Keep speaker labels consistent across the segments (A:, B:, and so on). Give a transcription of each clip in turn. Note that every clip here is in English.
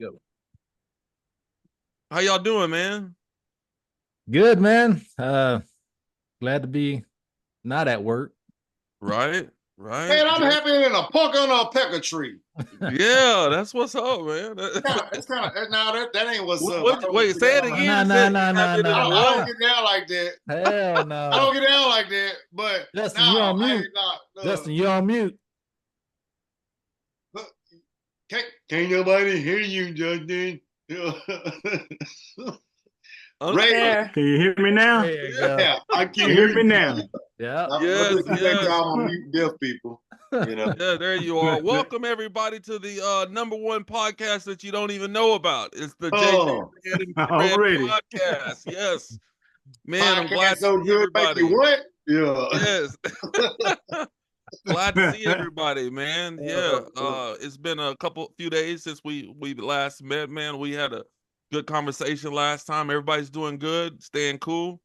A: Go.
B: How y'all doing, man?
A: Good, man. Glad to be not at work.
B: Right, right.
C: Man, I'm happy than a punk on a pecker tree.
B: Yeah, that's what's up, man.
C: It's kind of now that ain't what's up.
B: Wait, say it again.
A: Nah.
C: I don't get down like that.
A: Hell no.
C: I don't get down like that. But
A: Justin, you're on mute. Justin, you're on mute.
C: Can't nobody hear you, Justin.
D: Ray, can you hear me now?
C: Yeah, I can
D: hear me now.
A: Yeah.
B: Yes.
C: On mute deaf people.
B: Yeah, there you are. Welcome everybody to the #1 podcast that you don't even know about. It's the RednFred podcast. Yes, man, I'm glad
C: so
B: to see
C: good.
B: everybody.
C: What? Yeah.
B: Yes. Glad to see everybody, man. Yeah. It's been a few days since we last met, man. We had a good conversation last time. Everybody's doing good, staying cool.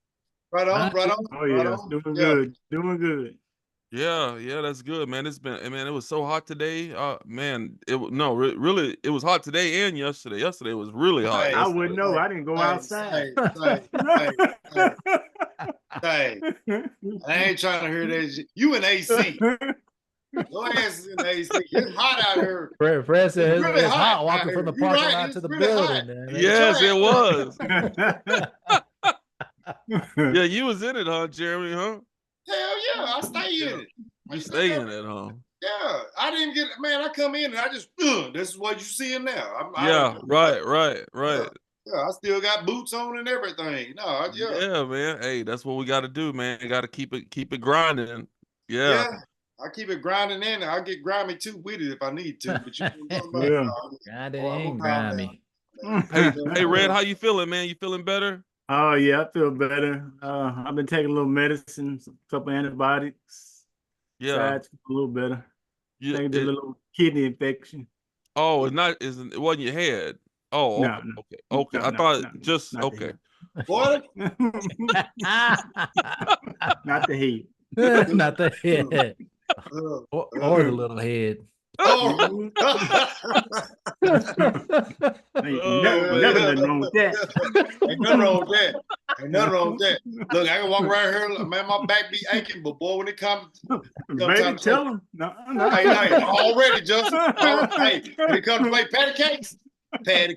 C: Right on.
D: Oh yeah, doing good.
B: Yeah, that's good, man. It was so hot today. Man, really, it was hot today and yesterday. Yesterday was really hot.
C: Hey,
D: I wouldn't know. I didn't go outside.
C: Hey, I ain't trying to hear that. You in AC. Your ass is in AC. It's hot out here.
A: Fred said
C: it's really
A: hot walking from the parking lot to the building, man.
B: Yes, it was. Yeah, you was in it, huh, Jeremy, huh?
C: Hell yeah, I stay in it.
B: You stay in it, huh?
C: Yeah, I didn't get man. I come in and I just this is what you seeing now.
B: Right.
C: Yeah, I still got boots on and everything. No,
B: yeah, man. Hey, that's what we got to do, man. Got to keep it grinding. Yeah.
C: I keep it grinding in. I'll get grimy too with it if I need to. But
A: grinding and grimy.
B: Hey, Red, how you feeling, man? You feeling better?
D: Oh yeah, I feel better. I've been taking a little medicine, a couple antibiotics.
B: Yeah,
D: a little better.
B: Yeah,
D: I think a little kidney infection.
B: Oh, it wasn't your head. Oh,
D: no.
B: Okay. I thought just okay.
C: What?
D: Not the head.
A: Not the head. Or the little head.
C: Oh.
D: Never nothing wrong with that.
C: Ain't nothing wrong with that. Look, I can walk around here, man, my back be aching, but boy, when it comes
D: baby, tell him. No.
C: Hey, already, Justin. Hey, when it comes to play patty cakes,
B: that's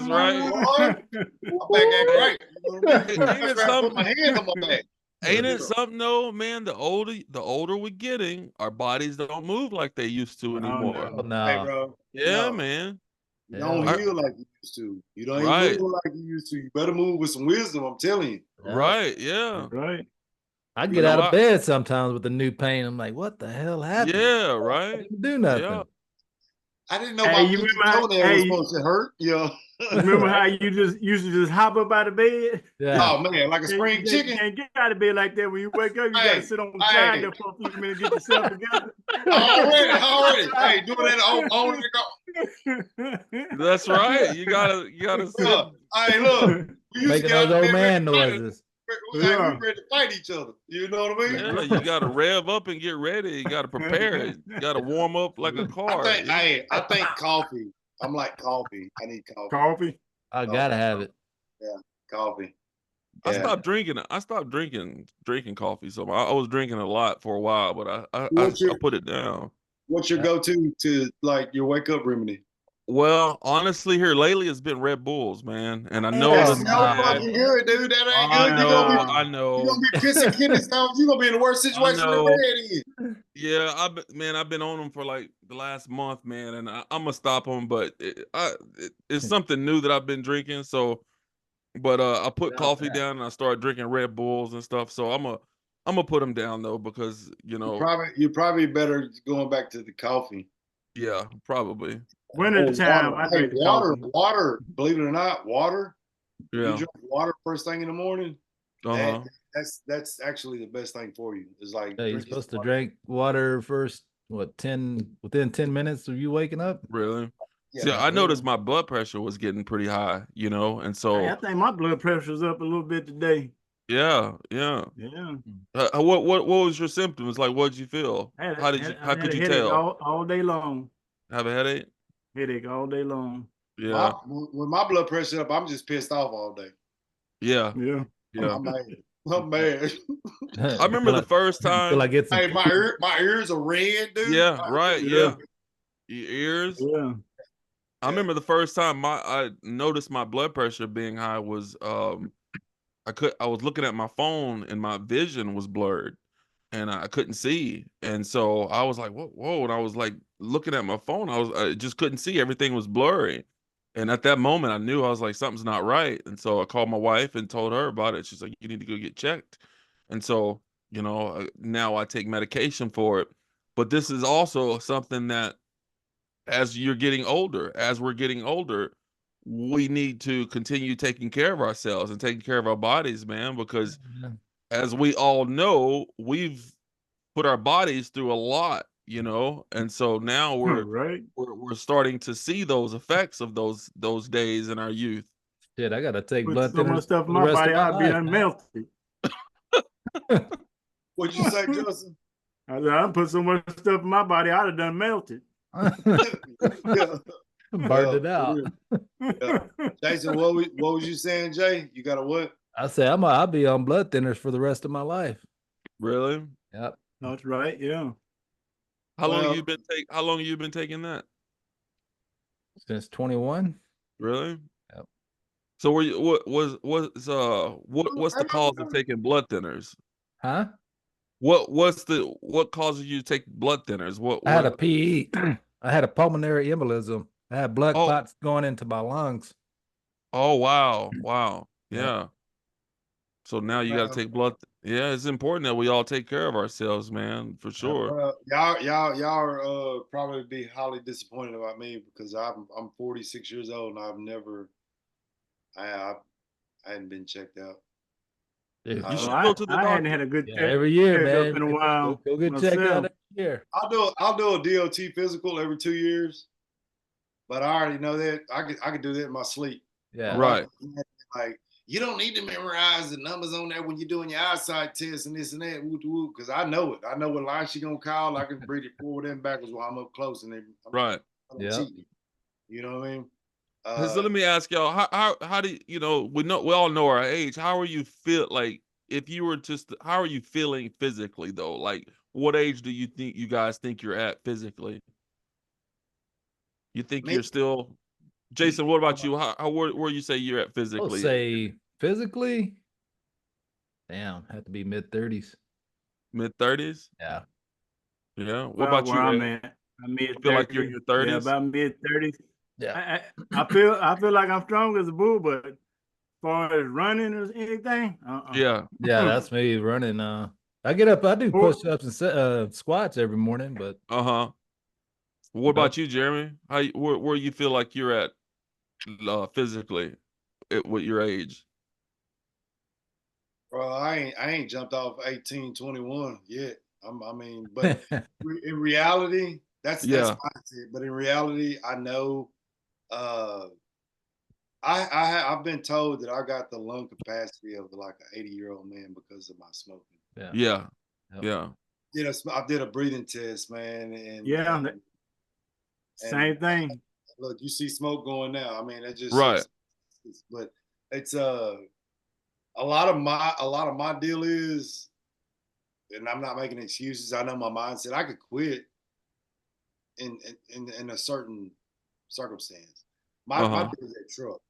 B: right.
C: My back ain't right. Put my hand on my back.
B: Ain't it something though, man? The older we're getting, our bodies don't move like they used to anymore.
A: No.
C: Hey, bro.
B: Yeah, man.
C: You don't heal like you used to. You don't even move like you used to. You better move with some wisdom, I'm telling you.
B: Right, yeah.
D: Right.
A: I get out of bed sometimes with the new pain. I'm like, what the hell happened?
B: Yeah, right.
A: I didn't do nothing.
B: Yeah.
C: I didn't know my toenail was supposed to hurt. Yeah.
D: Remember how you used to just hop up out of bed?
A: Yeah.
C: Oh man, like a spring chicken.
D: You can't get out of bed like that. When you wake up, you gotta sit on the side there for a few minutes, get yourself together.
C: Already. Hey, doing that on
B: That's right. You gotta sit.
C: Hey, look.
A: Making those old man noises.
C: We ready to fight each other. You know what I mean?
B: Yeah, you gotta rev up and get ready. You gotta prepare it. You gotta warm up like a car.
C: I think coffee. I'm like coffee. I need coffee.
D: Coffee?
A: I gotta have it.
C: Yeah, coffee.
B: I stopped drinking. I stopped drinking coffee. So I was drinking a lot for a while, but I put it down.
C: What's your go-to to like your wake up remedy?
B: Well, honestly, here lately it's been Red Bulls, man, and I know
C: that's no fucking good, dude. That ain't good.
B: I know.
C: You're gonna be pissing kidney stones. You're gonna be in the worst situation than Red is.
B: Yeah, I've been on them for like the last month, man, and I'm gonna stop them. But it's something new that I've been drinking. So, but I put coffee down and I started drinking Red Bulls and stuff. So I'm gonna put them down though because
C: you're probably better going back to the coffee.
B: Yeah, probably.
D: Winter time, I drink
C: water. Believe it or not, water.
B: Yeah.
C: You drink water first thing in the morning.
B: Uh-huh.
C: That's actually the best thing for you. It's like
A: you're supposed to drink water first. Within 10 minutes of you waking up?
B: Really? Yeah. See, I noticed my blood pressure was getting pretty high, and so
D: I think my blood pressure was up a little bit today.
B: Yeah. What was your symptoms? Like, what did you feel? How could you tell?
D: All day long.
B: Have a headache?
D: headache all day long.
B: Yeah.
C: When my blood pressure up, I'm just pissed off all day.
B: Yeah.
D: Yeah.
B: Yeah.
C: I'm mad. I'm mad.
B: I remember the first time.
A: Till I get some.
C: Hey, my ears are red, dude.
B: Yeah, right. Yeah. Your ears.
D: Yeah.
B: I remember the first time I noticed my blood pressure being high was I was looking at my phone and my vision was blurred and I couldn't see. And so I was like, whoa. And I was like looking at my phone. I just couldn't see. Everything was blurry. And at that moment I knew, I was like, something's not right. And so I called my wife and told her about it. She's like, you need to go get checked. And so, now I take medication for it. But this is also something that as we're getting older, we need to continue taking care of ourselves and taking care of our bodies, man, because as we all know, we've put our bodies through a lot, and so now we're starting to see those effects of those days in our youth.
A: Shit, I gotta take
D: Put
A: blood
D: so much
A: thinners
D: stuff
A: for
D: in
A: the
D: my
A: rest
D: body,
A: of my
D: I'd be
A: life, man.
D: unmelted.
C: What'd you say, Justin?
D: I put so much stuff in my body, I'd have done melted.
C: Yeah.
A: Burned it out.
C: Yeah. Jason, what was you saying, Jay? You got a what?
A: I say I'll be on blood thinners for the rest of my life.
B: Really?
A: Yep.
D: That's right. Yeah.
B: How long
C: Well-
B: have you been taking that?
A: Since 21.
B: Really?
A: Yep.
B: So what's the cause of taking blood thinners?
A: Huh?
B: What causes you to take blood thinners?
A: I had a PE. I had a pulmonary embolism. I had blood
B: Oh.
A: clots going into my lungs.
B: Oh, wow.
A: Yep.
B: Yeah. So now you got to take blood. Yeah, it's important that we all take care of ourselves, man, for sure.
C: Y'all are probably be highly disappointed about me because I'm 46 years old and I hadn't been checked out.
A: Dude,
B: You should
D: I
B: go to the
D: hadn't
B: doctor.
D: had a good
A: yeah, every year,
D: checkup
A: man.
D: in a while.
A: Go get checked out
D: myself.
A: every year.
C: I'll do a DOT physical every 2 years, but I already know that I could do that in my sleep.
A: Yeah.
B: Right.
C: Like, you don't need to memorize the numbers on there when you're doing your eyesight test and this and that, because I know it. I know what line she gonna call. I can read it forward and backwards while I'm up close and I'm
B: Right.
A: Yeah.
C: cheating. You know what I mean?
B: So let me ask y'all, how do we all know our age. How are you feel like if you were just how are you feeling physically though? Like what age do you guys think you're at physically? You think you're still Jason, what about you? Where you say you're at
A: I'll
B: physically?
A: say physically. Damn, have to be mid-30s.
B: Mid-30s?
A: Yeah.
B: Yeah. What
D: About
B: about
D: where
B: you,
D: I'm
B: Ed?
D: at. I'm mid.
B: You feel like you're in your 30s?
D: Yeah, about mid-30s.
A: Yeah.
D: I feel like I'm strong as a bull, but as far as running or anything,
B: Yeah.
A: Yeah, that's me running. I get up, I do push-ups and squats every morning, but
B: Uh-huh. What about you, Jeremy? Where you feel like you're at physically with your age?
C: Bro, I ain't jumped off 18, 21 yet. But in reality, that's mindset. But in reality, I know I've been told that I got the lung capacity of like an 80-year-old man because of my smoking.
B: Yeah.
A: Yep.
B: Yeah.
C: I did a breathing test, man, and
D: same thing.
C: Look, you see smoke going now. I mean, it just
B: right.
C: But it's a lot of my deal is, and I'm not making excuses. I know my mindset. I could quit in a certain circumstance. My deal is that truck.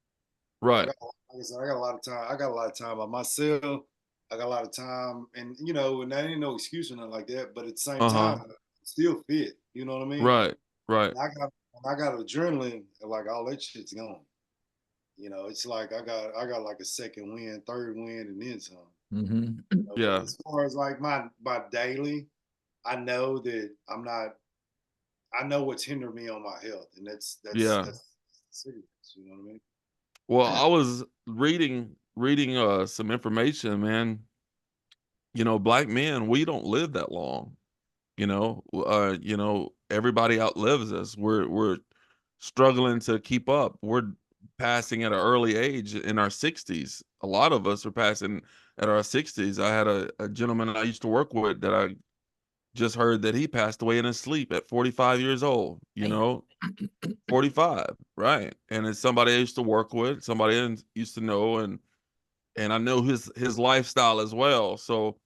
B: Right.
C: Like I said, I got a lot of time. I got a lot of time by myself. I got a lot of time, and and that ain't no excuse or nothing like that. But at the same time, I'm still fit. You know what I mean?
B: Right. Right.
C: And I got adrenaline, like all that shit's gone. It's like I got like a second win, third win, and then some.
A: Mm-hmm.
B: Yeah.
C: As far as like my daily, I know that I'm not. I know what's hindering me on my health, and that's serious. You know what I mean?
B: Well, I was reading some information, man. Black men, we don't live that long. Everybody outlives us. We're struggling to keep up. We're passing at an early age in our 60s. A lot of us are passing at our 60s. I had a gentleman I used to work with that I just heard that he passed away in his sleep at 45 years old, you know, 45, right? And it's somebody I used to work with, somebody I used to know, and I know his lifestyle as well. So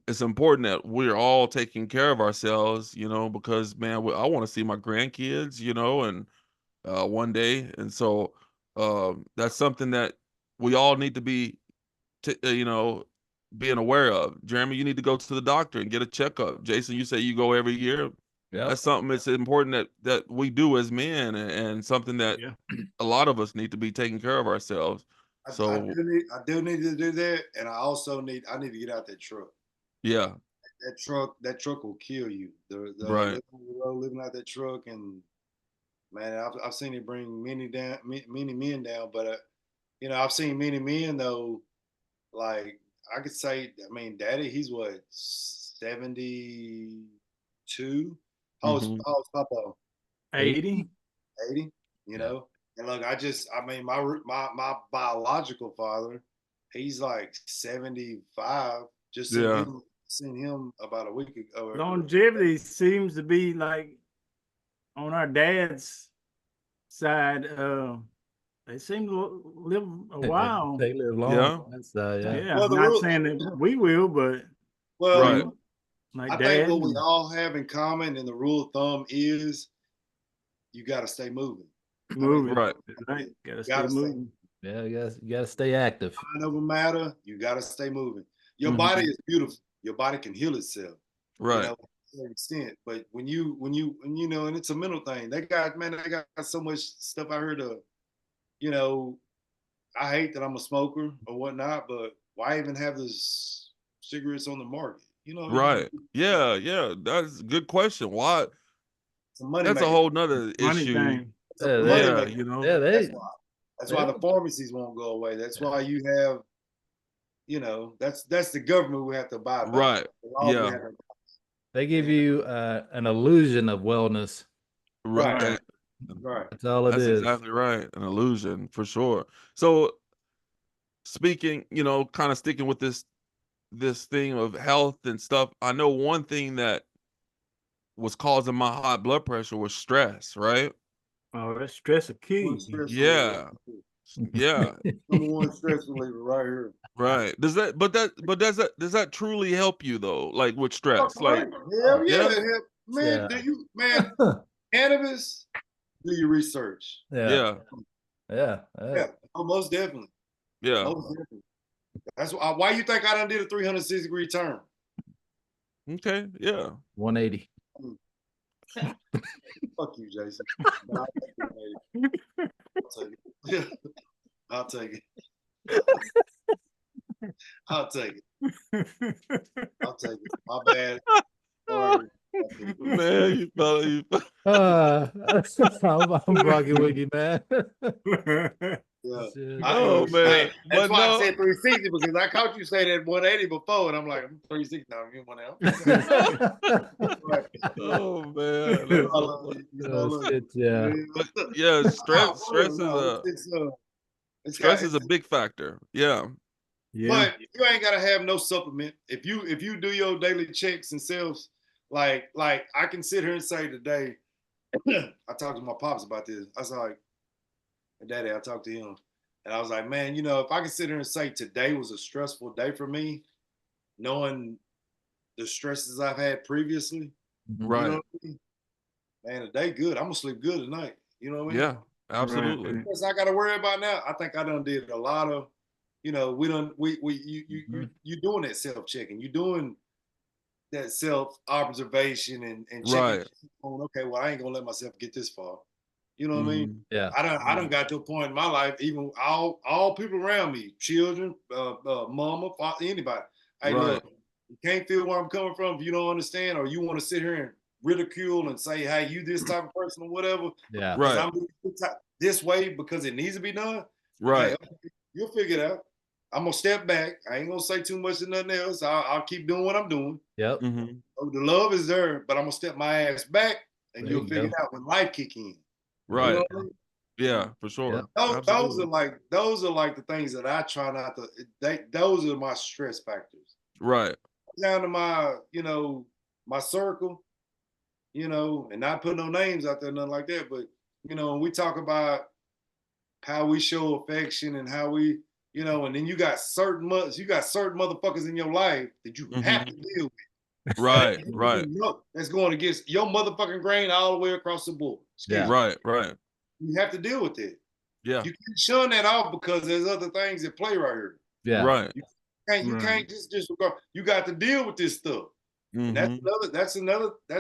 B: it's important that we're all taking care of ourselves, you know, because man, I want to see my grandkids, you know, and one day, and so that's something that we all need to be, you know, being aware of. Jeremy, you need to go to the doctor and get a checkup. Jason, you say you go every year.
A: Yeah.
B: That's something that's important that we do as men, and something that
D: Yeah.
B: a lot of us need to be taking care of ourselves. So
C: I do need to do that, and I need to get out that truck.
B: yeah,
C: That truck will kill you. The
B: right.
C: living out that truck, and man, I've seen it bring many men down. But you know, I've seen many men though. Like I could say, I mean, Daddy, he's what 72.
B: Mhm.
C: How's Papa?
D: 80.
C: 80. You
A: Yeah.
C: know, and look, I mean, my biological father, he's like 75. Just
B: Yeah.
C: seen him about a week ago.
D: Longevity seems to be like on our dad's side. They seem to live a while.
A: They live long.
B: Yeah.
A: That's
D: Yeah,
A: yeah.
C: Well,
D: I'm not saying that we will, but
C: Well,
B: Right.
D: like
C: I
D: dad.
C: think what we all have in common, and the rule of thumb is, you got to stay moving.
D: moving.
B: Right.
D: Right. Gotta
C: You
D: stay
C: gotta stay.
D: moving.
A: Yeah, you gotta stay active.
C: Mind over matter. You got to stay moving. Your
B: Mhm.
C: body is beautiful. Your body can heal itself.
B: Right.
C: You know, to a certain extent. But when you know, and it's a mental thing. They got so much stuff I heard of. You know, I hate that I'm a smoker or whatnot, but why even have this cigarettes on the market? You know,
B: Right. Yeah, yeah. That's a good question. Why?
C: it's a money
B: That's a
C: maker.
B: whole nother
D: Money
B: issue.
D: thing.
C: It's a
A: Yeah,
C: money
B: Yeah,
C: maker.
B: you know.
A: Yeah,
C: That's why the pharmacies won't go away. That's why you have, you know, that's the government we have to abide by.
B: Right.
C: The laws we
B: Yeah.
C: have to-
A: they give you an illusion of wellness.
B: Right.
C: Right. Right.
A: That's all it
B: That's
A: is.
B: exactly right. An illusion for sure. So speaking, you know, kind of sticking with this thing of health and stuff, I know one thing that was causing my high blood pressure was stress, right?
D: Oh, that stress a
C: One
D: key.
C: stress
B: Yeah. Yeah.
C: Number one stress reliever right here.
B: Right. Does that truly help you though? Like with stress? Like,
C: Hell yeah,
B: yeah.
C: hell, man.
A: Yeah.
C: Cannabis? Do your research.
B: Yeah.
A: Yeah.
C: Yeah, oh, most definitely.
B: Yeah.
C: Most definitely. That's why you think I done did a 360-degree turn.
B: Okay. Yeah.
A: 180.
C: Fuck you, Jason. But I'll take it. I'll take it. I'll take it. My bad. Sorry.
B: Man, you fella,
A: I'm rocking with you, man.
C: Yeah.
A: Shit.
B: Oh man.
C: That's
B: But
C: why I
B: no.
C: said 360, because I caught you saying that 180 before, and I'm like, I'm 360 now. I'm
B: Oh man. That's so funny.
A: Oh, shit, yeah.
B: But yeah, stress is a big factor. Yeah.
D: Yeah.
C: But you ain't gotta have no supplement. If you do your daily checks and selves, like I can sit here and say today, I talked to my pops about this. I was like, Daddy, I talked to him, and I was like, man, you know, if I can sit here and say today was a stressful day for me, knowing the stresses I've had previously,
B: Right.
C: you know what I mean? Man, a day good. I'm gonna sleep good tonight. You know what I mean?
B: Yeah. Absolutely.
D: Right.
C: That's I gotta worry about now. I think I done did a lot of, you know, you doing that self checking, you doing that self observation and checking
B: Right.
C: on, okay, well, I ain't gonna let myself get this far. You know what I mean?
B: Mhm.
A: Yeah.
C: I done got to a point in my life, even all people around me, children, mama, father, anybody. Hey,
B: Right.
C: look, you can't feel where I'm coming from if you don't understand, or you want to sit here and ridicule and say, hey, you this type of person or whatever.
A: Yeah.
C: Because
B: Right.
C: I'm this way because it needs to be done.
B: Right.
C: Hey, okay, you'll figure it out. I'm gonna step back. I ain't gonna say too much of nothing else. I'll keep doing what I'm doing.
A: Yep.
B: Mm-hmm.
C: Oh, the love is there, but I'm gonna step my ass back, and
A: There
C: you'll
A: you
C: figure
A: go.
C: it out when life kick in.
B: Right.
C: You know what I mean?
B: Yeah, for sure.
A: Yep.
C: Those
B: Absolutely.
C: are like the things that I try not to. Those are my stress factors.
B: Right.
C: Down to my, you know, my circle, you know, and not putting no names out there, nothing like that. But, you know, when we talk about how we show affection and how we, you know, and then you got certain motherfuckers in your life that you have to deal with.
B: Right, right.
C: That's going against your motherfucking grain all the way across the board.
B: Right, right.
C: You have to deal with it.
B: Yeah.
C: You can't shun that off because there's other things at play right here.
A: Yeah.
B: Right.
C: You can't just disregard. You got to deal with this stuff. And that's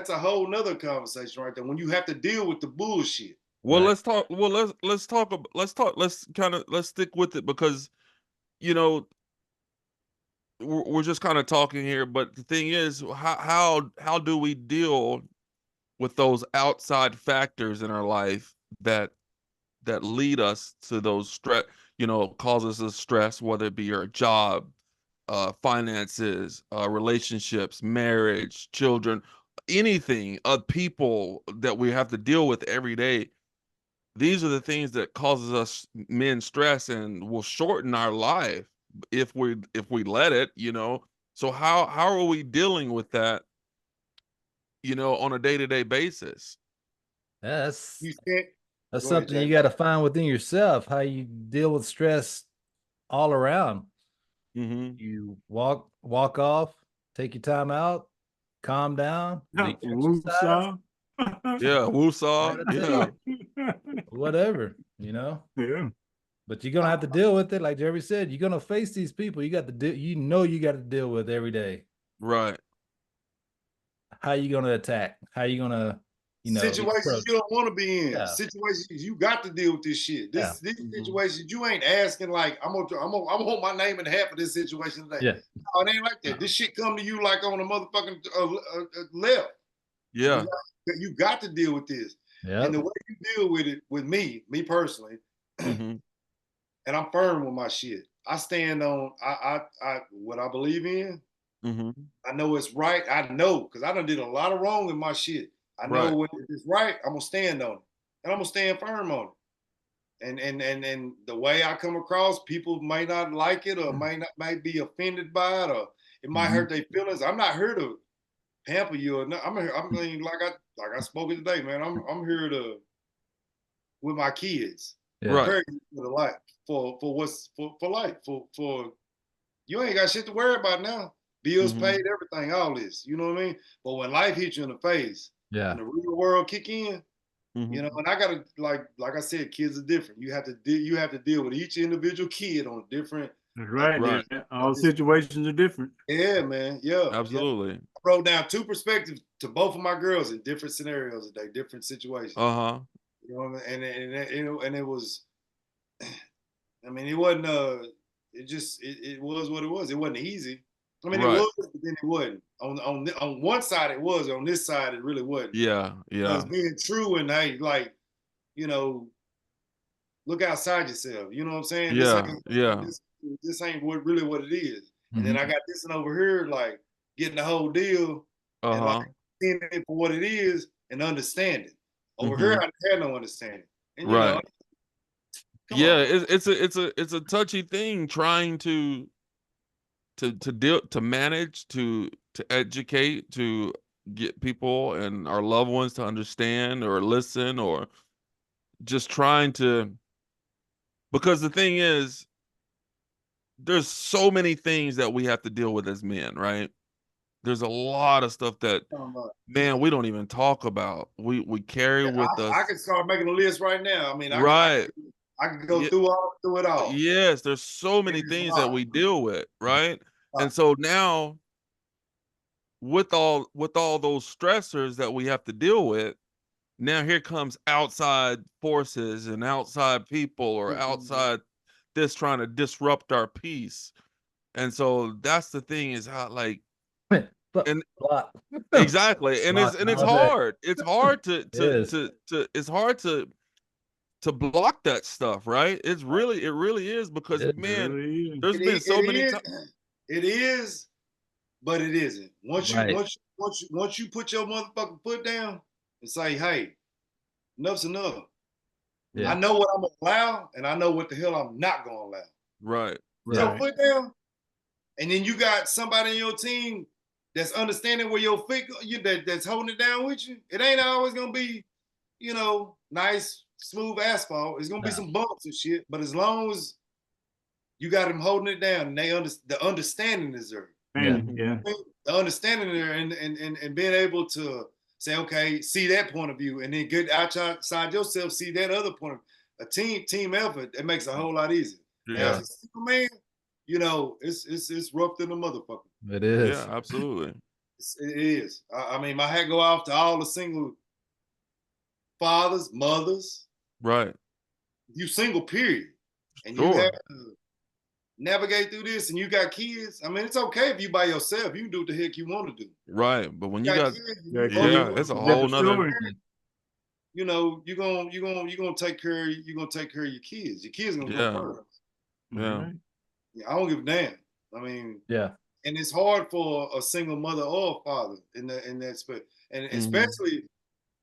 C: a whole nother conversation right there. When you have to deal with the bullshit.
B: Well,
A: Right.
B: let's stick with it because, you know, we're just kind of talking here, but the thing is, how do we deal with those outside factors in our life that lead us to those stress, you know, causes us stress, whether it be your job, finances, relationships, marriage, children, anything, people that we have to deal with every day. These are the things that causes us men stress and will shorten our life if we let it, you know. So how are we dealing with that, you know, on a day-to-day basis?
A: Yeah,
C: That's
A: something you got to find within yourself, how you deal with stress all around. You walk off, take your time out, calm down,
D: woosah.
B: Yeah, woosah. Yeah.
A: Whatever, you know.
D: Yeah.
A: But you're gonna have to deal with it, like Jerry said. You're gonna face these people. You got to do. You know, you got to deal with every day.
B: Right.
C: How you gonna attack? How you gonna, you know, situations you don't want to be in. Yeah. Situations you got to deal with this shit. These situations you ain't asking like I'm gonna hold my name in half of this situation today.
A: Yeah.
C: No, it ain't like that. This shit come to you like on a motherfucking left.
B: Yeah.
C: You got to deal with this.
A: Yeah.
C: And the way you deal with it, with me personally, and I'm firm with my shit. I stand on I what I believe in. I know it's right. I know because I done did a lot of wrong in my shit. I know when it's right, I'm gonna stand on it. And I'm gonna stand firm on it. And the way I come across, people may not like it or might be offended by it, or it might hurt their feelings. I'm not here to pamper you or not. I mean, like I spoke it today, man. I'm here to with my kids. Prepare you for the life, for life. For you ain't got shit to worry about now. Bills paid, everything, all this. You know what I mean? But when life hits you in the face, and the real world kick in, you know, and I gotta like I said, kids are different. You have to deal with each individual kid on different.
D: That's right. All situations are different.
C: Yeah, man. Yeah.
B: Absolutely.
C: Yeah. I wrote down 2 perspectives to both of my girls in different scenarios today, different situations. You know what I mean? And it was, I mean, it wasn't it was what it was. It wasn't easy. I mean, it was, but then it wasn't. On one side it was, on this side it really wasn't.
B: Yeah.
C: Because being true and hey, like, you know, look outside yourself. You know what I'm saying? This ain't really what it is. And then I got this one over here, like getting the whole deal and like seeing it for what it is and understanding. Over here, I had no understanding. And, you know,
B: it's a touchy thing trying to deal, to manage, to educate, to get people and our loved ones to understand or listen, or just trying to, because the thing is, there's so many things that we have to deal with as men, right? There's a lot of stuff that, man, we don't even talk about. We carry with us.
C: I can start making a list right now. I mean, I can go through it all.
B: Yes, there's so many things that we deal with, right? And so now, with all those stressors that we have to deal with, now here comes outside forces and outside people or outside this trying to disrupt our peace. And so that's the thing, is how, like, and exactly, and it's hard. It's hard it's hard to block that stuff, right? It really is, because man, there's been so many times.
C: It is, but it isn't. Once you put your motherfucking foot down and say, hey, enough's enough. I know what I'm gonna allow, and I know what the hell I'm not gonna allow.
B: Right.
C: Put your foot down, and then you got somebody in your team that's understanding where your feet, that's holding it down with you. It ain't always gonna be, nice, smooth asphalt. It's gonna be some bumps and shit. But as long as you got them holding it down, and the understanding is there.
D: Yeah.
C: The understanding there, and being able to say, okay, see that point of view, and then get outside yourself, see that other point of a team effort. It makes it a whole lot easier.
B: Yeah.
C: As a single man, it's rough than a motherfucker.
A: It is.
B: Yeah, absolutely.
C: It is. I mean, my hat go off to all the single fathers, mothers.
B: Right.
C: You single, period, and
B: Sure.
C: you have to navigate through this, and you got kids. I mean, it's okay if you by yourself. You can do what the heck you want to do.
B: Right, but when you got
C: kids,
B: yeah, it's a whole nother.
C: You're gonna take care. You're gonna take care of your kids. Your kids gonna go first.
B: Yeah.
C: I don't give a damn. I mean,
A: yeah.
C: And it's hard for a single mother or father in that space, and especially,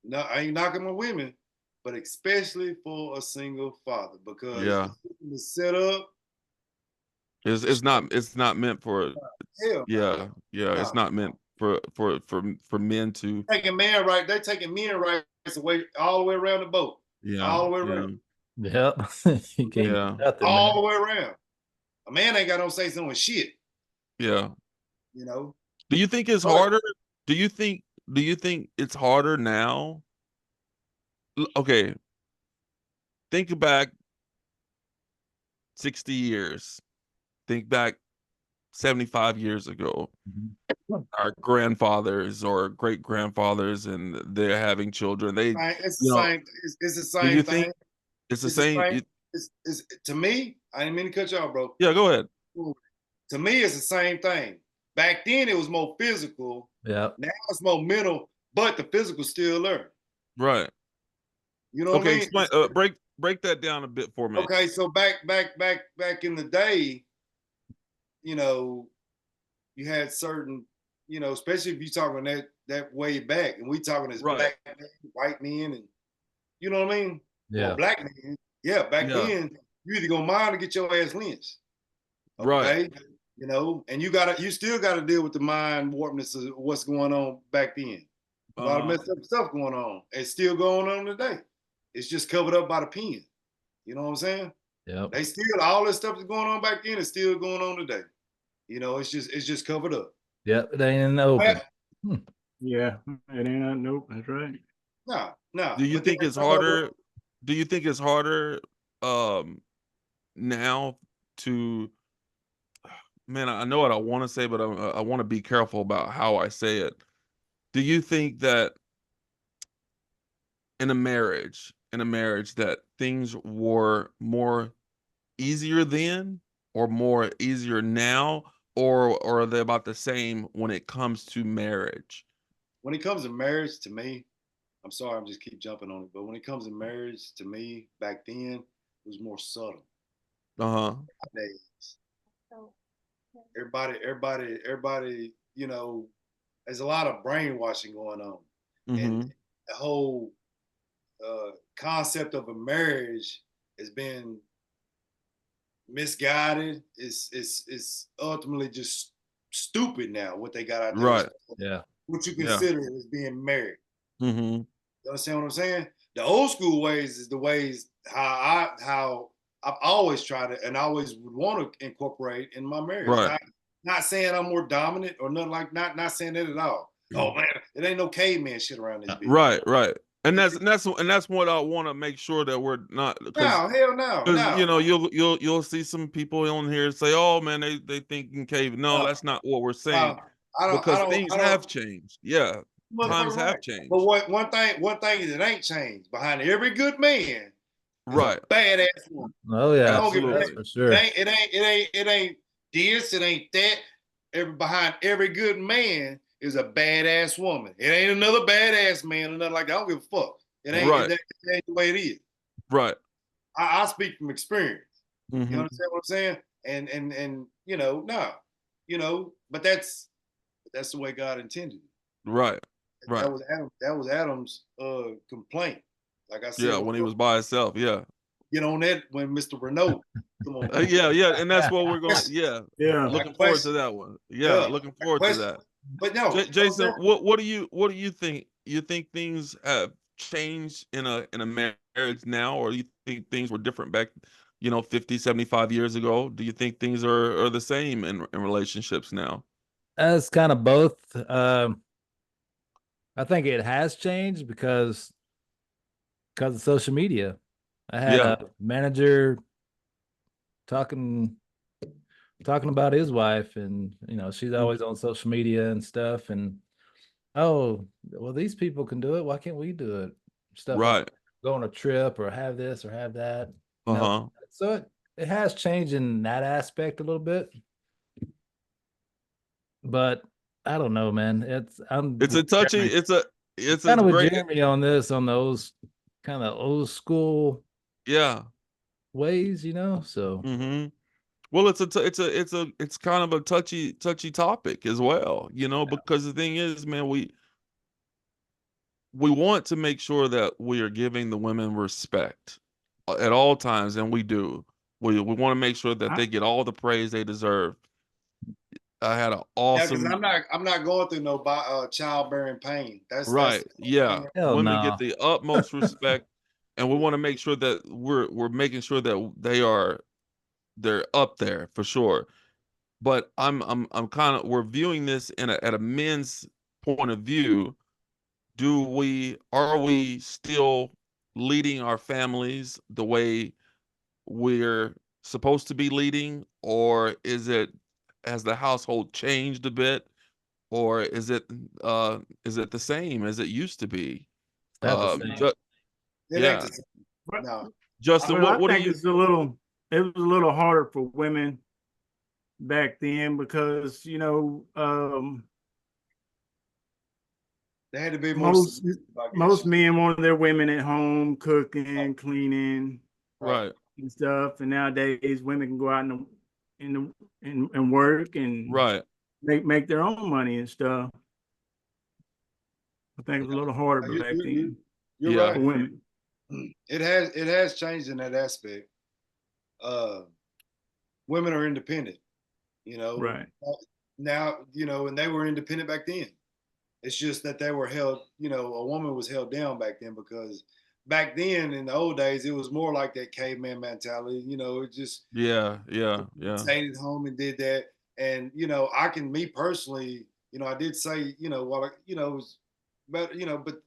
C: no, I ain't knocking my women, but especially for a single father, because the setup.
B: It's not meant for. It's not meant for men to
C: taking men right. They're taking men rights away all the way around the boat. All the way around.
A: Yeah.
C: All the way around. A man ain't got no say so in shit.
B: Yeah.
C: Do
B: you think it's harder? Do you think it's harder now? Okay. Think back 60 years. Think back 75 years ago. Our grandfathers or great grandfathers, and they're having children.
C: It's the same. It's the same.
B: Do you
C: thing.
B: think it's the same?
C: It's to me. I didn't mean to cut you off, bro.
B: Yeah, go ahead.
C: To me, it's the same thing. Back then, it was more physical.
A: Yeah.
C: Now it's more mental, but the physical still there.
B: Right.
C: You know what I mean?
B: Explain. Break that down a bit for me.
C: Okay, so back in the day, you had certain, especially if you're talking that way back, and we talking as black men, white men, and you know what I mean?
A: Yeah.
C: Or black men. Yeah, back then, you either gonna mind or get your ass lynched. Okay.
B: Right.
C: And you still gotta deal with the mind warpness of what's going on back then. A lot of messed up stuff going on. It's still going on today. It's just covered up by the pen. You know what I'm saying?
A: Yeah.
C: They still, all this stuff that's going on back then is still going on today. It's just covered up.
A: Yeah, it ain't in the open.
D: Yeah, it ain't. Nope, that's right.
C: No.
B: Do you think it's harder? Do you think it's harder now to? Man, I know what I want to say, but I want to be careful about how I say it. Do you think that in a marriage that things were more easier then, or more easier now, or are they about the same when it comes to marriage?
C: When it comes to marriage, to me, I'm sorry, I'm just keep jumping on it, but when it comes to marriage, to me, back then, it was more subtle. Nowadays, everybody, there's a lot of brainwashing going on, and the whole concept of a marriage has been misguided. It's ultimately just stupid now what they got out there.
B: Right.
A: Yeah.
C: What you consider as being married.
B: You
C: understand what I'm saying? The old school ways is the ways how I've always tried it and I always would want to incorporate in my marriage.
B: Right.
C: Not saying I'm more dominant or nothing like not saying that at all. Oh man, it ain't no caveman shit around this bitch.
B: Right. And that's what I want to make sure that we're not.
C: No, hell no.
B: Because you'll see some people on here say, "Oh man, they think in cave." No, that's not what we're saying. Because things have changed. Yeah, times have changed.
C: But one thing that ain't changed behind every good man,
B: right?
C: Badass woman.
A: Oh yeah,
B: absolutely,
A: for sure.
C: It ain't this. It ain't that. Behind every good man is a badass woman. It ain't another badass man or nothing like that. I don't give a fuck. It ain't,
B: right.
C: It ain't the way it is.
B: Right.
C: I speak from experience. You understand what I'm saying? And but that's the way God intended it.
B: Right.
C: That was Adam's complaint. Like I said.
B: Yeah, when he was by himself. Yeah.
C: Get on that when Mr. Renault.
B: Yeah, and that's what we're going. Yeah. Looking forward to that one. Yeah, looking forward to that.
C: But no,
B: Jason, what do you think? You think things have changed in a marriage now, or you think things were different back, 50, 75 years ago? Do you think things are the same in relationships now?
A: As kind of both. I think it has changed because of social media. I had
B: Yeah.
A: a manager talking about his wife, and she's always on social media and stuff, and oh, well, these people can do it, why can't we do it? Stuff like
B: Right.
A: go on a trip or have this or have that.
B: Uh-huh.
A: So it has changed in that aspect a little bit, but I don't know, man.
B: It's a touchy, it's a
A: kind of with
B: great,
A: Jeremy on this, on those kind of old school
B: yeah.
A: ways, so
B: Mm-hmm. Well, it's kind of a touchy topic as well, because the thing is, man, we want to make sure that we are giving the women respect at all times, and we do. We want to make sure that they get all the praise they deserve. I had an
C: yeah, because
B: awesome,
C: I'm not going through no childbearing pain. That's
B: right, yeah.
A: hell
B: Women
A: no.
B: get the utmost respect, and we want to make sure that we're making sure that they're up there for sure. But I'm kind of, we're viewing this at a men's point of view. Are we still leading our families the way we're supposed to be leading, or has the household changed a bit, or is it the same as it used to be?
A: That's the same.
C: It ain't
B: Yeah.
C: the same. No.
B: Justin,
D: Well, I
B: what do
D: think
B: you?
D: it was a little harder for women back then because
C: They had to be more
D: most
C: submissive, I guess.
D: most men wanted their women at home cooking, cleaning,
B: Right.
D: and stuff. And nowadays, women can go out and work and
B: Right.
D: make their own money and stuff. I think it was a little harder back then
C: You're
B: Yeah.
D: for
C: right.
D: women.
C: It has changed in that aspect. Women are independent,
D: Right.
C: now, and they were independent back then. It's just that they were held, a woman was held down back then, because back then in the old days, it was more like that caveman mentality. It just
B: Yeah.
C: stayed at home and did that. And me personally, I did say, while it was better, but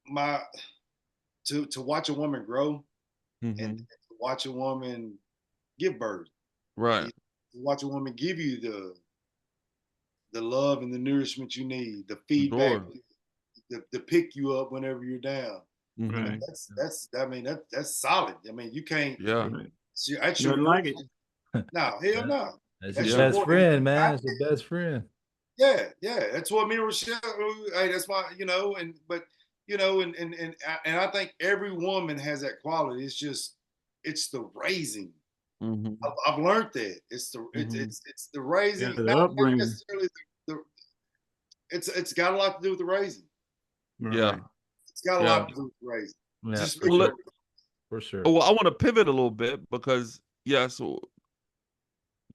C: my to watch a woman grow,
B: Mhm.
C: and to watch a woman give birth,
B: Right.
C: to watch a woman give you the love and the nourishment you need, the feedback,
B: Sure.
C: to pick you up whenever you're down.
B: Mhm.
D: Right.
C: That's solid. I mean, you can't.
B: Yeah.
D: Right.
C: That's your
D: Nothing like it.
C: No, hell no.
A: That's
C: That's
A: your
C: your
A: best
C: boy.
A: friend, man. It's your best friend.
C: Yeah. That's what me and Rochelle. Hey, that's my, and I think every woman has that quality. It's just, it's the raising.
B: Mhm.
C: I've learned that it's the it's the raising,
D: Yeah, the
C: not
D: upbringing.
C: necessarily the. It's got a lot to do with the raising.
B: Yeah.
D: Right.
C: It's got a
B: Yeah.
C: lot to do with the raising.
A: Yeah,
C: Just
A: for
B: Well,
A: sure. For sure.
B: Well, I want to pivot a little bit because yes,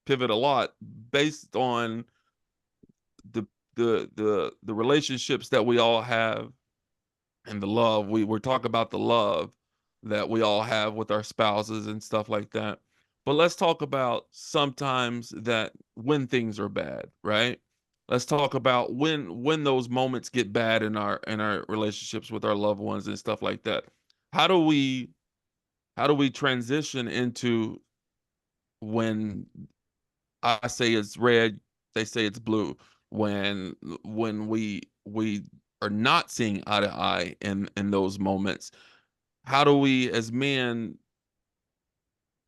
B: pivot a lot based on the the relationships that we all have, and the love we're talking about, the love that we all have with our spouses and stuff like that. But let's talk about sometimes that when things are bad, right? Let's talk about when those moments get bad in our relationships with our loved ones and stuff like that. How do we transition into when I say it's red, they say it's blue. When we are not seeing eye to eye in those moments, how do we as men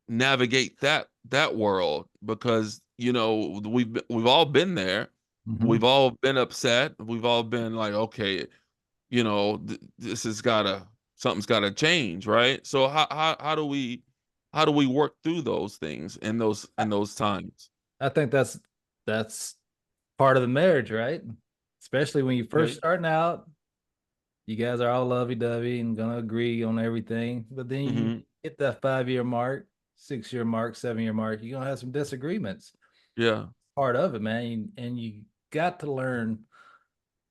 B: navigate that world? Because we've all been there.
A: Mhm.
B: We've all been upset. We've all been like, okay, this has gotta something's gotta change, right? So how do we work through those things in those times?
A: I think that's part of the marriage, right? Especially when you first
D: Right.
A: starting out, you guys are all lovey-dovey and gonna agree on everything. But then you
B: Mhm.
A: hit that 5-year mark, 6-year mark, 7-year mark, you're gonna have some disagreements.
B: Yeah.
A: part of it, man. And you got to learn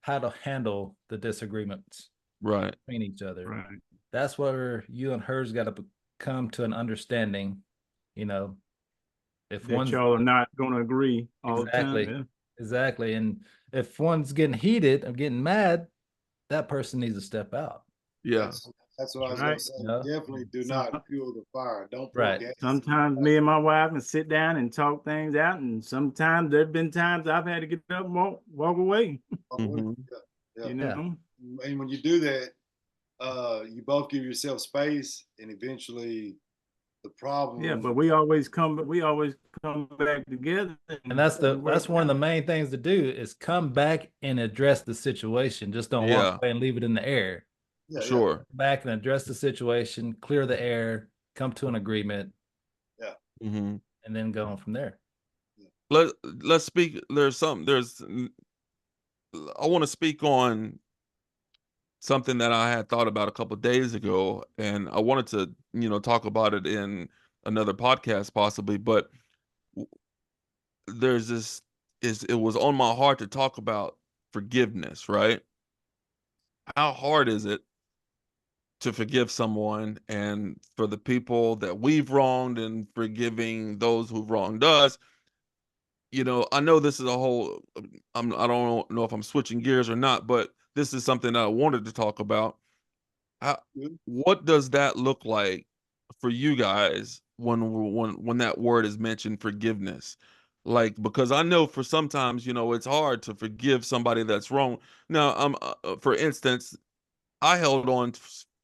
A: how to handle the disagreements
B: Right.
A: between each other.
D: Right.
A: That's where you and hers got to come to an understanding. You know, if
D: That
A: one's
D: y'all are not going to agree all
A: exactly,
D: the time.
A: exactly, and if one's getting heated or getting mad, that person needs to step out.
B: Yeah.
C: That's what I was
D: Right.
C: gonna say.
A: Yeah.
C: Definitely do not fuel the fire. Don't pour
A: Right.
C: gas.
D: Sometimes me and my wife can sit down and talk things out, and sometimes there've been times I've had to get up and walk away.
B: Mhm.
C: Yeah.
D: You know,
C: And when you do that, you both give yourself space, and eventually the problem.
D: yeah. But we always come back together,
A: And that's
D: work
A: one of the
D: out.
A: main things to do is come back and address the situation. Just don't
B: Yeah.
A: walk away and leave it in the air.
C: Yeah,
B: Sure.
A: Back and address the situation, clear the air, come to an agreement,
B: Mm-hmm.
A: and then go on from there.
B: Let's speak. I want to speak on something that I had thought about a couple of days ago, and I wanted to, talk about it in another podcast possibly, but there's this it was on my heart to talk about forgiveness, right? How hard is it to forgive someone, and for the people that we've wronged and forgiving those who've wronged us? I know this is a whole I don't know if I'm switching gears or not, but this is something that I wanted to talk about. How, what does that look like for you guys when that word is mentioned, forgiveness? Like, because I know for sometimes, it's hard to forgive somebody that's wrong. Now, for instance, I held on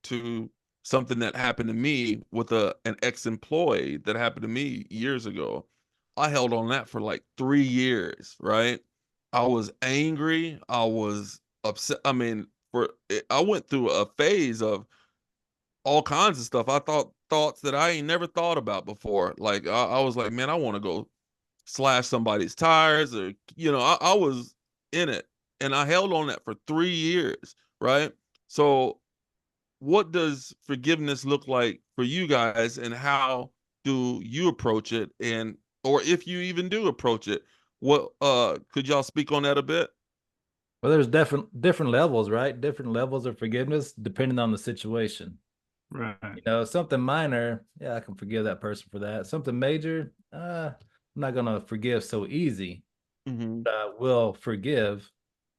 B: to something that happened to me with an ex-employee that happened to me years ago. I held on that for like 3 years, right? I was angry. I was upset. I mean, I went through a phase of all kinds of stuff. I thoughts that I ain't never thought about before. Like I was like, man, I want to go slash somebody's tires, or I was in it, and I held on that for 3 years, right? So what does forgiveness look like for you guys, and how do you approach it? And or if you even do approach it, what could y'all speak on that a bit?
A: Well, there's different levels, right? Different levels of forgiveness depending on the situation.
D: Right.
A: Something minor, yeah, I can forgive that person for that. Something major, I'm not gonna forgive so easy.
B: Mm-hmm.
A: But I will forgive,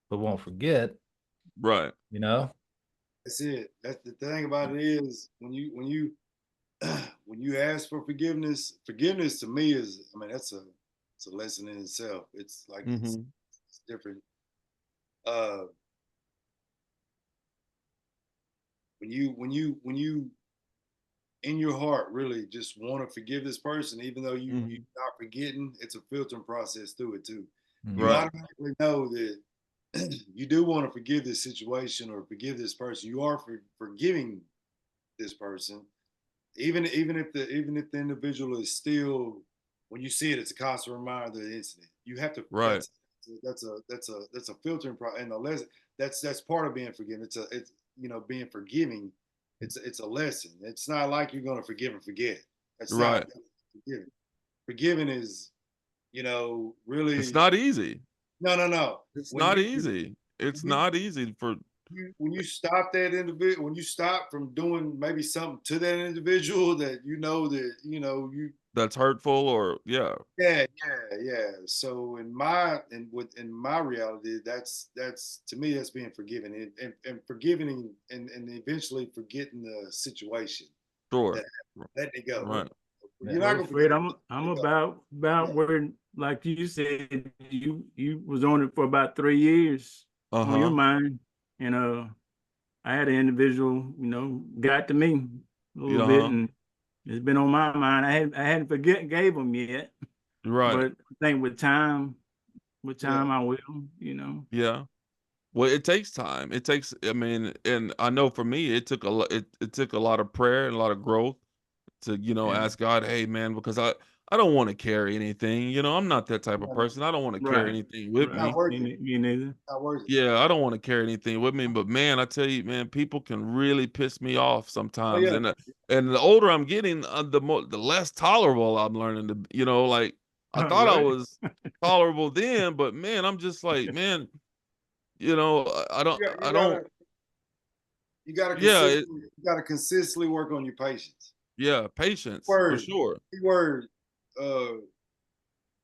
A: but won't forget.
B: Right.
C: That's it. That's the thing about it is when you when you ask for forgiveness to me is, I mean, it's a lesson in itself. It's like it's different. Uh, when you in your heart really just want to forgive this person, even though you're not forgetting, it's a filtering process through it too. You
B: Right.
C: automatically know that you do want to forgive this situation or forgive this person. You are forgiving this person, even if the individual is still, when you see it, it's a constant reminder of the incident. You have to.
B: Right.
C: That's a filtering process, and that's part of being forgiven. It's being forgiving. It's a lesson. It's not like you're going to forgive and forget. That's
B: Right.
C: not forgiving. Forgiving is, really.
B: It's not easy.
C: No.
B: It's
C: When
B: not
C: you
B: easy. It's
C: when
B: not easy for
C: when you stop that individual, when you stop from doing maybe something to that individual that you
B: that's hurtful, or yeah.
C: So in my reality, that's to me, that's being forgiven, and forgiving, and eventually forgetting the situation,
B: Sure.
C: that letting it go.
B: Right.
C: You're not
D: Well,
C: gonna
D: Fred,
C: forget.
D: I'm about where, like you said, you was on it for about 3 years on your mind, and I had an individual, got to me a little bit, and it's been on my mind. I hadn't gave him yet,
B: Right.
D: but I think with time I will,
B: Yeah. Well, it takes time. It takes, I mean, and I know for me, it took it took a lot of prayer and a lot of growth to,
D: Yeah.
B: ask God, hey man, because I don't want to carry anything. I'm not that type of person. I don't want to carry
D: Right.
B: anything with
C: Not
B: me.
D: Right.
C: worth it.
D: Me neither.
C: Not worth it.
B: Yeah, I don't want to carry anything with me, but man, I tell you, man, people can really piss me off
C: Oh
B: sometimes,
C: yeah.
B: and the older I'm getting, the less tolerable I'm learning to, like I thought I was tolerable then, but man, I'm just like, man, you know, I don't,
C: you gotta
B: yeah,
C: consistently work on your patience.
B: Yeah, patience for sure.
C: Keyword, grandma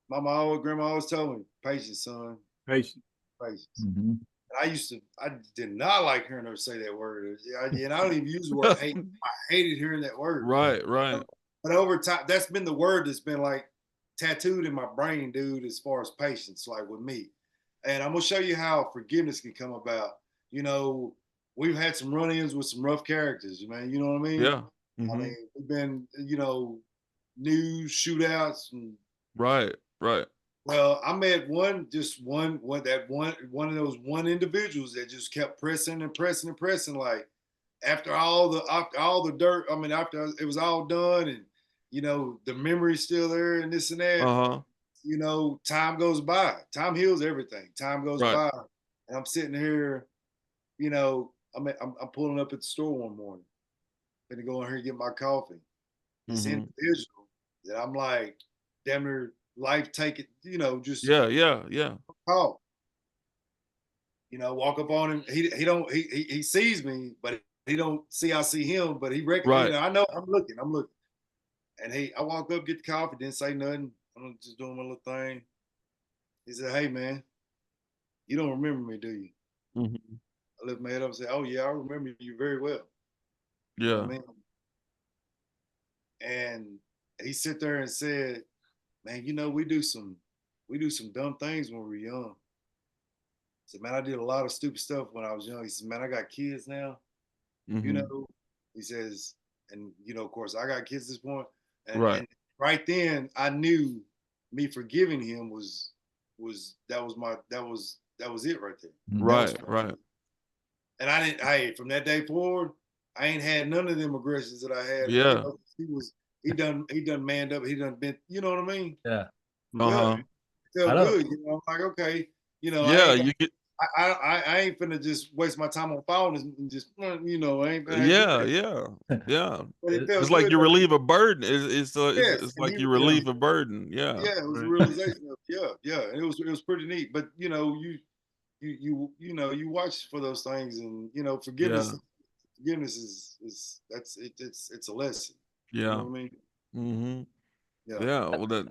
C: always told me, patience, son.
D: Patience.
C: And I did not like hearing her say that word. And I don't even use the word hate. I hated hearing that word.
B: Right.
C: But over time, that's been the word that's been like tattooed in my brain, dude, as far as patience, like with me. And I'm gonna show you how forgiveness can come about. You know, we've had some run-ins with some rough characters, man. You know what I mean?
B: Yeah.
C: I mean, we've been, news shootouts and
B: right.
C: Well, I met one of those individuals that just kept pressing and pressing and pressing. Like after all the dirt, I mean, after it was all done, and the memory's still there and this and that. Time goes by. Time heals everything. Time goes by, and I'm sitting here, I'm pulling up at the store one morning, gonna go in here and get my coffee. This individual that I'm like, damn near life taking, just call. Walk up on him. He sees me, but he don't see I see him, but he recognizes. I know I'm looking. And I walk up, get the coffee, didn't say nothing. I'm just doing my little thing. He said, "Hey man, you don't remember me, do you?" I lift my head up and say, "Oh yeah, I remember you very well."
B: Yeah.
C: You know what I mean? And he sit there and said, "Man, we do some dumb things when we were young." I said, "Man, I did a lot of stupid stuff when I was young." He said, "Man, I got kids now." He says, and of course, I got kids at this point. And right then, I knew me forgiving him was it right there.
B: Right.
C: And I didn't. From that day forward, I ain't had none of them aggressions that I had.
B: Yeah.
C: He done manned up. He done been. You know what I mean?
A: Yeah.
C: Felt good. I'm like, okay.
B: Yeah,
C: I ain't finna just waste my time on phone and just I ain't.
B: Yeah.
C: But it
B: It's
C: felt
B: like
C: good,
B: you
C: though.
B: relieve a burden. It's like you relieve a burden.
C: Yeah, it was a realization of and it was pretty neat. But you watch for those things, and forgiveness is it's a lesson.
B: Yeah.
C: You know what I mean?
B: Yeah. Well,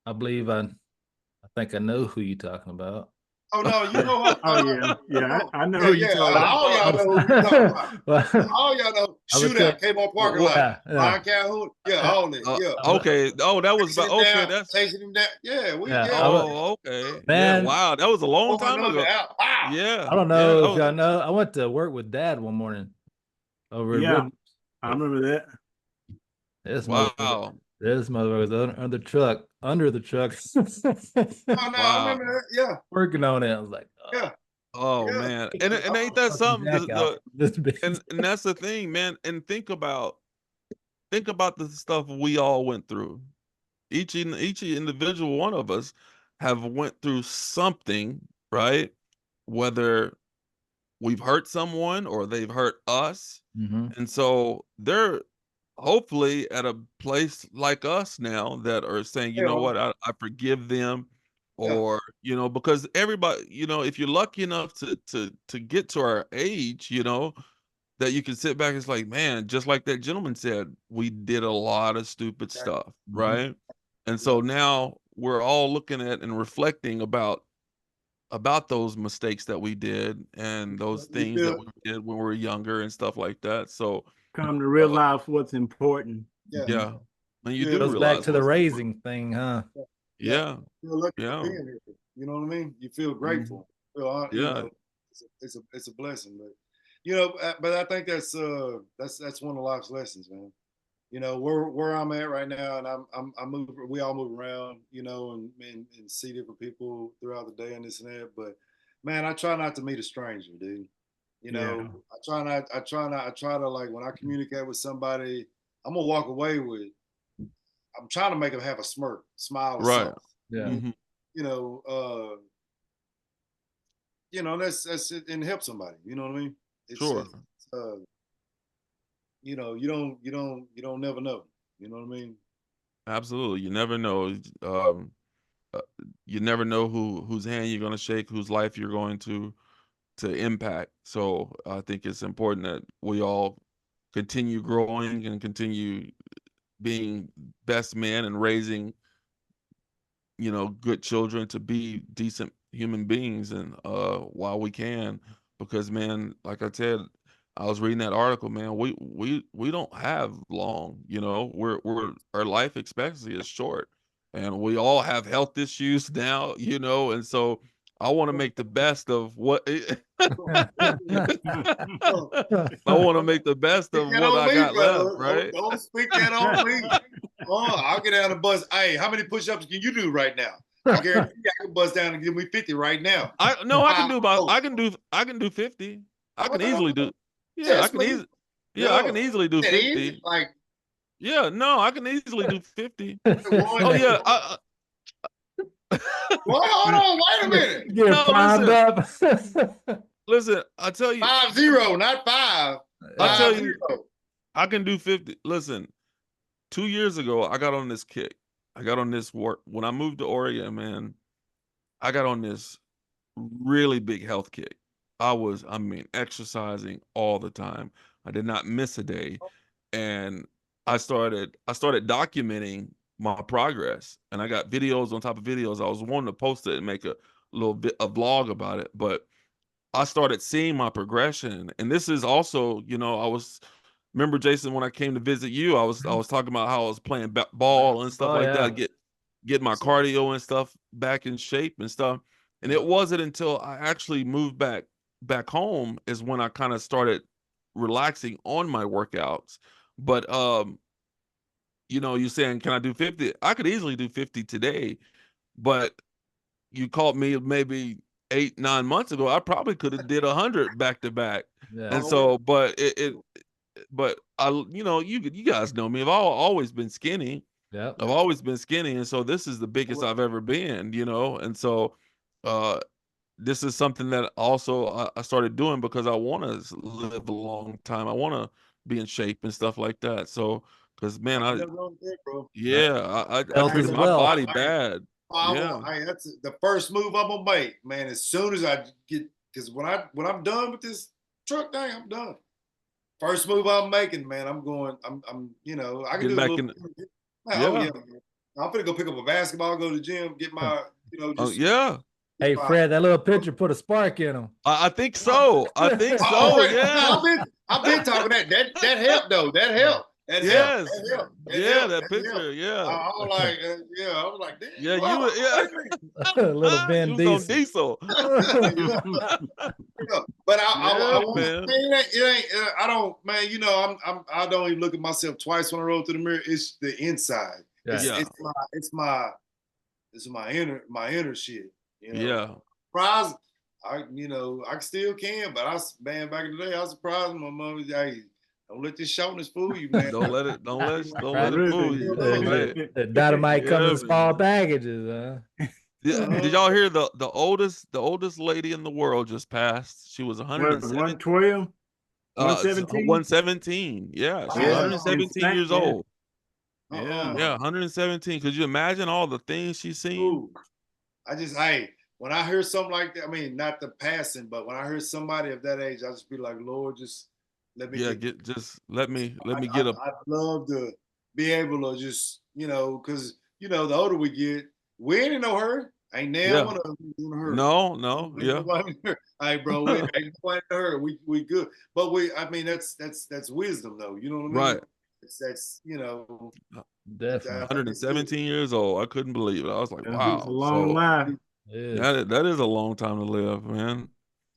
A: I believe I think I know who you're talking about.
C: Oh no, you know.
D: I know who you're talking about.
C: All y'all know who you're talking about. All y'all know. Shootout came on parking lot. Ryan Calhoun. All that.
B: Okay. Oh, that was about okay. That's
C: chasing him down.
B: Oh, okay.
A: Man,
B: wow, that was a long time ago.
C: Wow.
B: Yeah.
A: I don't know if y'all know. I went to work with Dad one morning over at Red.
D: I remember that.
A: This motherfucker was under the truck.
C: I remember that. Yeah.
A: Working on it. I was like,
B: oh man. And ain't that something? And that's the thing, man. And think about the stuff we all went through. Each individual one of us have went through something, right? Whether we've hurt someone or they've hurt us. And so they're hopefully at a place like us now that are saying, you know what, I forgive them, or because everybody, if you're lucky enough to get to our age, that you can sit back and it's like, man, just like that gentleman said, we did a lot of stupid stuff, right? And so now we're all looking at and reflecting about those mistakes that we did and those things that we did when we were younger and stuff like that. So
D: come to realize what's important.
C: Yeah.
B: And you do
A: goes
B: realize
A: back to the raising thing, huh?
C: Yeah. You feel lucky for being here. You know what I mean? You feel grateful. It's a blessing, but I think that's one of life's lessons, man. Where I'm at right now, and we all move around, and see different people throughout the day and this and that. But man, I try not to meet a stranger, dude. I try to, like, when I communicate with somebody, I'm gonna walk away with. I'm trying to make them have a smile, or something. That's it, and help somebody. You know what I mean?
B: Sure.
C: You don't never know. You know what I mean?
B: Absolutely. You never know. Uh, you never know whose hand you're going to shake, whose life you're going to impact. So I think it's important that we all continue growing and continue being best men and raising, good children to be decent human beings, and while we can, because man, like I said, I was reading that article, man, we don't have long, we're our life expectancy is short, and we all have health issues now, and so I want to make the best of what I want to make the best of what I got left, right?
C: Don't speak that on me. I'll get down and bust. Hey, how many push-ups can you do right now? I guarantee you I can bust down and give me 50 right now.
B: I can do 50. I can easily do. Yeah, I can easily. Yeah, I can easily do 50.
C: Like,
B: yeah, no, I can easily do 50.
C: Oh
B: yeah.
C: Well, hold on, wait a minute.
A: Get primed up.
B: Listen, I tell you,
C: 5-0, not 5.
B: I tell you, I can do 50. Listen, 2 years ago, I got on this kick. I got on this work when I moved to Oregon, man. I got on this really big health kick. Exercising all the time. I did not miss a day. And I started documenting my progress, and I got videos on top of videos. I was wanting to post it and make a little bit a vlog about it, but I started seeing my progression. And this is also, remember, Jason, when I came to visit you, I was talking about how I was playing ball and stuff like that, get my cardio and stuff back in shape and stuff. And it wasn't until I actually moved back home is when I kind of started relaxing on my workouts. But you're saying, can I do 50? I could easily do 50 today, but you called me maybe 8-9 months ago, I probably could have did 100 back to back. And so, but but I, you guys know me. I've always been skinny.
A: Yeah,
B: I've always been skinny, and so this is the biggest I've ever been. And so, this is something that also I started doing because I want to live a long time. I want to be in shape and stuff like that. So, because man, I treated my body bad.
C: That's the first move I'm gonna make, man. As soon as I get, because when I'm done with this truck thing, I'm done. First move I'm making, man. I'm I can do
B: back
C: in. I'm gonna go pick up a basketball, go to the gym, get my,
A: Hey, Fred, that little picture put a spark in him.
B: I think so. I think so. Yeah.
C: I've been talking that helped though. That helped. That
B: that picture. Yeah.
C: I was like, I was like, damn.
B: Yeah, you were.
A: Little Ben
B: Diesel.
C: But I don't, man. I don't even look at myself twice when I roll through the mirror. It's the inside. It's my inner shit. Surprised, I still can, but back in the day, I was surprised my mom was, hey, don't let this shortness fool you, man.
B: Don't let it fool you.
A: The dynamite comes in small packages, huh?
B: Did y'all hear the oldest lady in the world just passed? She was
D: 112? 117?
B: 117. Yeah, she's 117 years old. Yeah, 117. Could you imagine all the things she's seen?
C: Ooh. When I hear something like that, I mean, not the passing, but when I hear somebody of that age, I just be like, Lord, just let me
B: let me get up.
C: I'd love to be able to just, because the older we get, we ain't in no hurry. Ain't now one of them in a hurry.
B: No, yeah.
C: Hey, bro, we ain't nobody in a hurry. We good. But that's wisdom though. You know what I mean?
B: Right.
C: That's
A: definitely
B: 117 years old. I couldn't believe it. I was like, wow.
D: It's a long life.
B: That is a long time to live, man.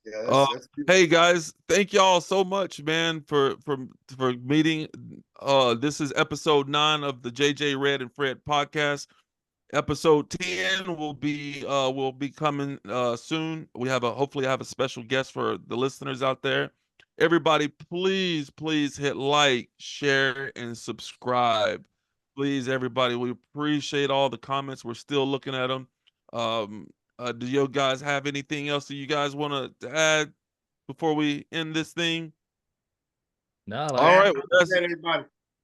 C: Yeah,
B: hey guys, thank y'all so much, man, for meeting. This is episode 9 of the JJ Red and Fred podcast. Episode 10 will be coming soon. Hopefully I have a special guest for the listeners out there. Everybody, please hit like, share, and subscribe. Please, everybody, we appreciate all the comments. We're still looking at them. Do you guys have anything else that you guys want to add before we end this thing?
A: No.
B: All right.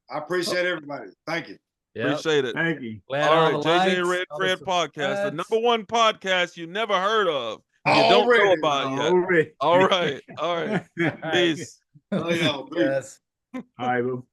C: I appreciate everybody. Thank you.
B: Appreciate it.
D: Thank you.
A: Glad
B: all right,
A: the
B: JJ
A: likes,
B: Red Fred podcast, the
A: subscribes.
B: #1 podcast you never heard of. You don't
C: Already.
B: know about yet.
D: Already.
B: All right. All right. Peace.
C: Oh, y'all.
A: Yes.
D: All right, bro.